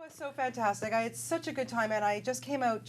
It was so fantastic. I had such a good time, and I just came out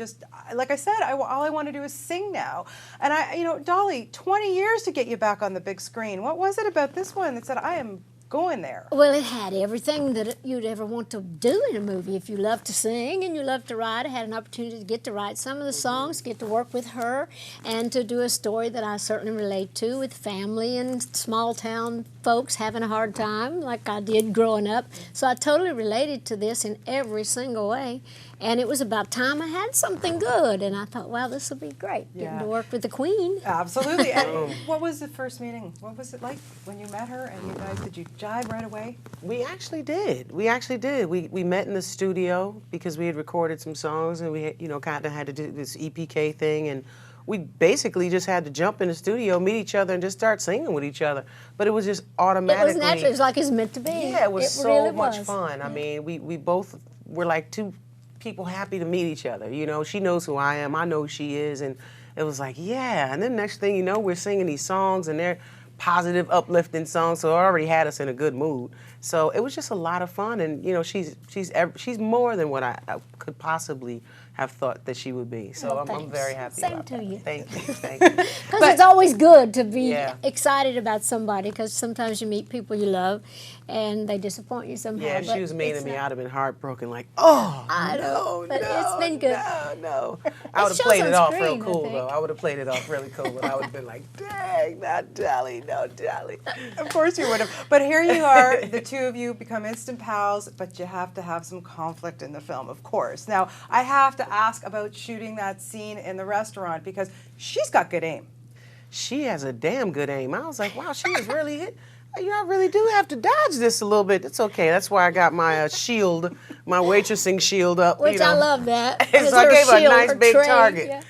like I said, all I want to do is sing now. And Dolly, 20 years to get you back on the big screen. What was it about this one that said, I am going there? Well, it had everything that you'd ever want to do in a movie. If you love to sing and you love to write, I had an opportunity to get to write some of the songs, get to work with her, and to do a story that I certainly relate to with family and small town folks having a hard time like I did growing up. So I totally related to this in every single way. And it was about time I had something good. And I thought, wow, this will be great, getting to work with the Queen. Absolutely. And what was the first meeting? What was it like when you met her and you guys, did you jive right away? We actually did. We met in the studio because we had recorded some songs and we had, kind of had to do this EPK thing, and we basically just had to jump in the studio, meet each other, and just start singing with each other. But it was just automatically. It was natural. It was like it's meant to be. Yeah, it was so really much was. fun. I mean, we both were like two people happy to meet each other. She knows who I am, I know who she is, and it was like, yeah. And then next thing you know, we're singing these songs, and they're positive, uplifting songs, so it already had us in a good mood. So it was just a lot of fun, and she's more than what I could possibly have thought that she would be. So I'm very happy about that. Same to you. Thank you, thank you. Because it's always good to be excited about somebody, because sometimes you meet people you love and they disappoint you somehow. Yeah, if she was mean to me, I'd have been heartbroken, like, oh, I know, but no, it's been good. No. I would have played it off real cool, though. I would have played it off really cool, but I would have been like, dang, not Dolly, no Dolly. Of course you would have. But here you are, the two of you become instant pals, but you have to have some conflict in the film, of course. Now, I have to ask about shooting that scene in the restaurant, because she's got good aim. She has a damn good aim. I was like, wow, she was really hit. I really do have to dodge this a little bit. It's okay. That's why I got my shield, my waitressing shield up. Which I love that. So I gave her a nice big target. Yeah.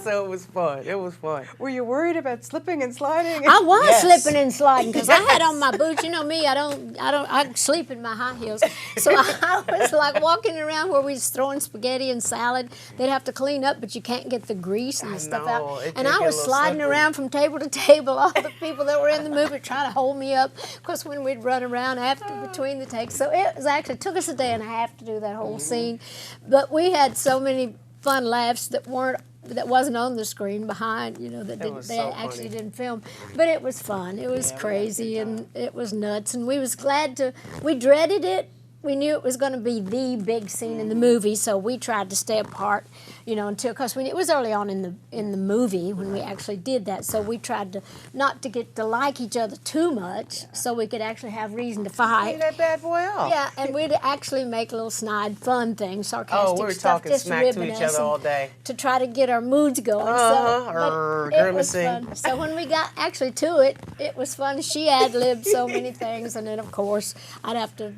So it was fun. It was fun. Were you worried about slipping and sliding? I was slipping and sliding because I had on my boots. You know me, I sleep in my high heels. So I was like walking around where we was throwing spaghetti and salad. They'd have to clean up, but you can't get the grease and the stuff out. And I was sliding around from table to table. All the people that were in the movie trying to hold me up. Of course, when we'd run around between the takes. So it took us a day and a half to do that whole scene. But we had so many fun laughs that wasn't on the screen behind, that actually didn't film. But it was fun. It was crazy and it was nuts, and we was glad we dreaded it. We knew it was going to be the big scene in the movie, so we tried to stay apart, because it was early on in the movie when we actually did that. So we tried not to get to like each other too much, so we could actually have reason to fight. Get that bad boy off. Yeah, and we'd actually make little snide, fun things, sarcastic we were stuff, talking just smack to ribbing each us other all day to try to get our moods going. But it was fun. So when we got actually to it, it was fun. She ad-libbed so many things, and then of course I'd have to,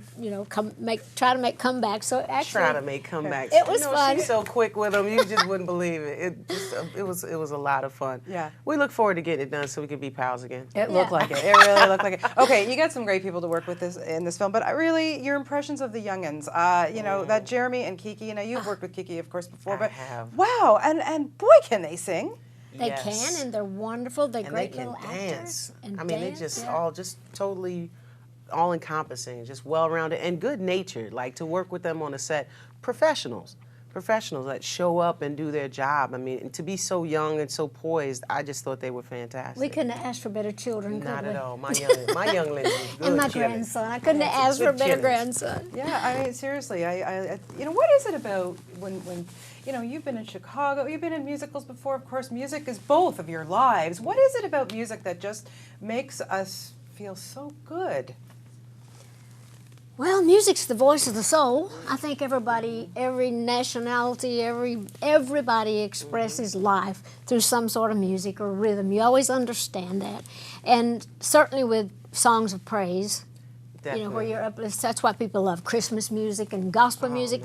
try to make comebacks. So actually, try to make comebacks. It was fun. She's so quick with them, you just wouldn't believe it. It was a lot of fun. Yeah. We look forward to getting it done so we can be pals again. It looked like it. It really looked like it. Okay, you got some great people to work with in this film, but really, your impressions of the youngins, that Jeremy and Kiki. You've worked with Kiki, of course, before, but I have. Wow, and boy, can they sing. They can, and they're wonderful. They're great they can little dance. actors. They just all just totally all-encompassing, just well-rounded and good-natured. Like, to work with them on a set, professionals that show up and do their job. And to be so young and so poised, I just thought they were fantastic. We couldn't have asked for better children, could we? Not at all. My younglings was good. And my grandson. I couldn't have asked for a better grandson. Yeah, seriously, I what is it about when you've been in Chicago, you've been in musicals before, of course, music is both of your lives. What is it about music that just makes us feel so good? Well, music's the voice of the soul. I think everybody, every nationality, everybody expresses life through some sort of music or rhythm. You always understand that. And certainly with songs of praise, where you're uplifted. That's why people love Christmas music and gospel music.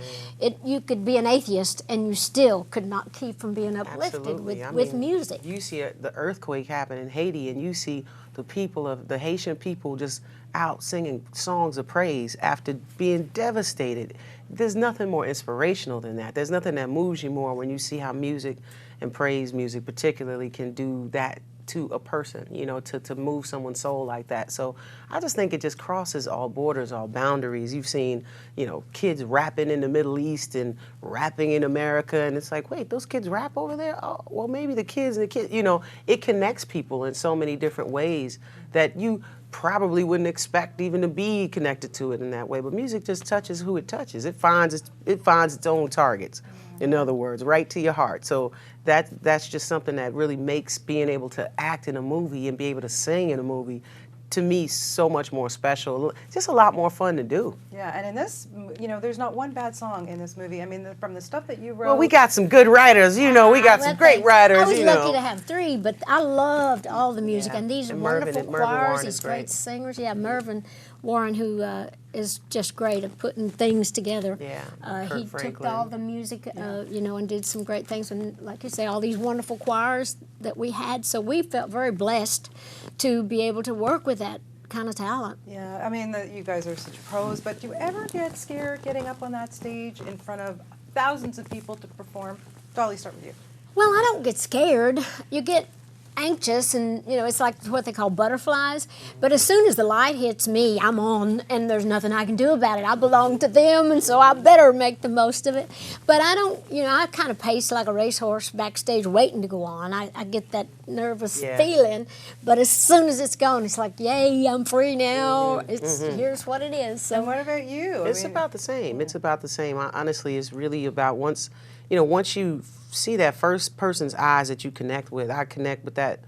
You could be an atheist and you still could not keep from being uplifted with music. You see the earthquake happen in Haiti, and you see the Haitian people just out singing songs of praise after being devastated. There's nothing more inspirational than that. There's nothing that moves you more when you see how music and praise music particularly can do that to a person, you know, to move someone's soul like that. So I just think it just crosses all borders, all boundaries. You've seen, you know, kids rapping in the Middle East and rapping in America, and it's like, wait, those kids rap over there? Oh, well, maybe the kids, you know, it connects people in so many different ways that you probably wouldn't expect even to be connected to it in that way. But music just touches who it touches. It finds its own targets. In other words, right to your heart. So that's just something that really makes being able to act in a movie and be able to sing in a movie, to me, so much more special. Just a lot more fun to do. Yeah, and in this, you know, there's not one bad song in this movie. I mean, from the stuff that you wrote. Well, we got some good writers, you know. We got some great writers, I was you lucky know. to have 3, but I loved all the music and these wonderful Mervyn choirs, Warren these is great great. singers. Yeah, Mervyn Warren, who is just great at putting things together. Yeah, He Kurt took Franklin. all the music, you know, and did some great things. And like you say, all these wonderful choirs that we had. So we felt very blessed to be able to work with that kind of talent. Yeah, I mean, you guys are such pros, but do you ever get scared getting up on that stage in front of thousands of people to perform? Dolly, start with you. Well, I don't get scared. You get anxious, and you know, it's like what they call butterflies. But as soon as the light hits me, I'm on, and there's nothing I can do about it. I belong to them, and so I better make the most of it. But I don't, you know, I kind of pace like a racehorse backstage waiting to go on. I get that nervous feeling, but as soon as it's gone, it's like, yay, I'm free now. It's here's what it is. So And what about you? It's about the same. It's about the same. Honestly, it's really about once you see that first person's eyes that you connect with, I connect with that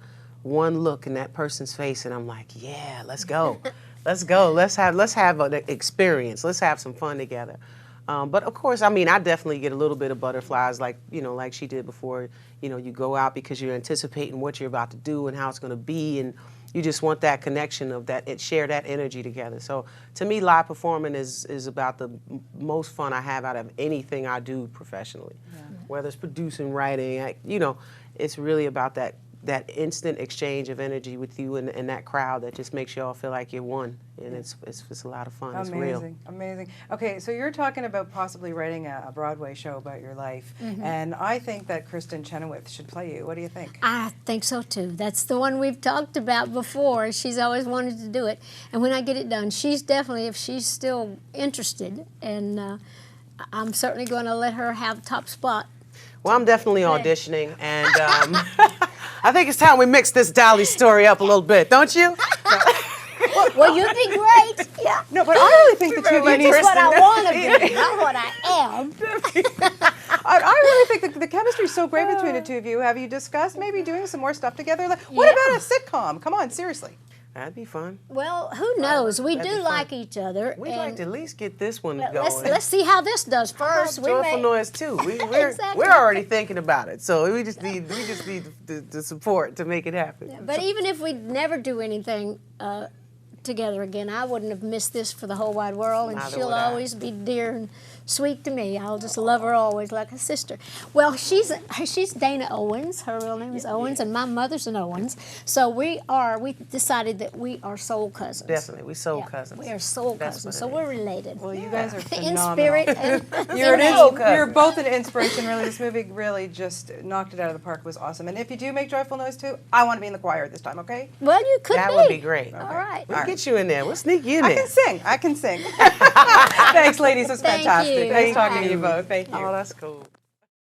one look in that person's face, and I'm like, yeah, let's go. Let's go. Let's have an experience. Let's have some fun together. But of course, I mean, I definitely get a little bit of butterflies, like, you know, like she did before. You know, you go out because you're anticipating what you're about to do and how it's going to be, and you just want that connection of that, and share that energy together. So to me, live performing is about the most fun I have out of anything I do professionally. Whether it's producing, writing, you know, it's really about that instant exchange of energy with you and that crowd that just makes you all feel like you're one. And it's a lot of fun. It's real. Amazing, amazing. Okay, so you're talking about possibly writing a Broadway show about your life, and I think that Kristen Chenoweth should play you. What do you think? I think so too. That's the one we've talked about before. She's always wanted to do it. And when I get it done, she's definitely, if she's still interested, and I'm certainly going to let her have top spot. Well, I'm definitely auditioning, and I think it's time we mix this Dolly story up a little bit, don't you? Well, you'd be great. Yeah. No, but I really think the two of you need It's what I want to be, not what I am. I really think the chemistry is so great between the two of you. Have you discussed maybe doing some more stuff together? Like, what about a sitcom? Come on, seriously. That'd be fun. Well, who knows? We That'd be do fun. like each other. We'd like to at least get this one going. Let's see how this does first. Joyful Noise too. Exactly. We're already thinking about it, so we just need the support to make it happen. But even if we never do anything together again, I wouldn't have missed this for the whole wide world, and Neither she'll would I. always be dear and sweet to me. I'll just love her always like a sister. Well, she's Dana Owens. Her real name is Owens, and my mother's an Owens. So we decided that we are soul cousins. Definitely, we soul cousins. We are soul That's cousins, what so it we're related. Well, you guys are in phenomenal. spirit and You're both an inspiration, really. This movie really just knocked it out of the park. It was awesome. And if you do make Joyful Noise too, I want to be in the choir this time, okay? Well, you could That be. would be great. All right. We'll get you in there. We'll sneak you in I there. can sing. Thanks, ladies. It was Thank fantastic. you. Nice talking Thank to you both. Thank you. Oh, that's cool.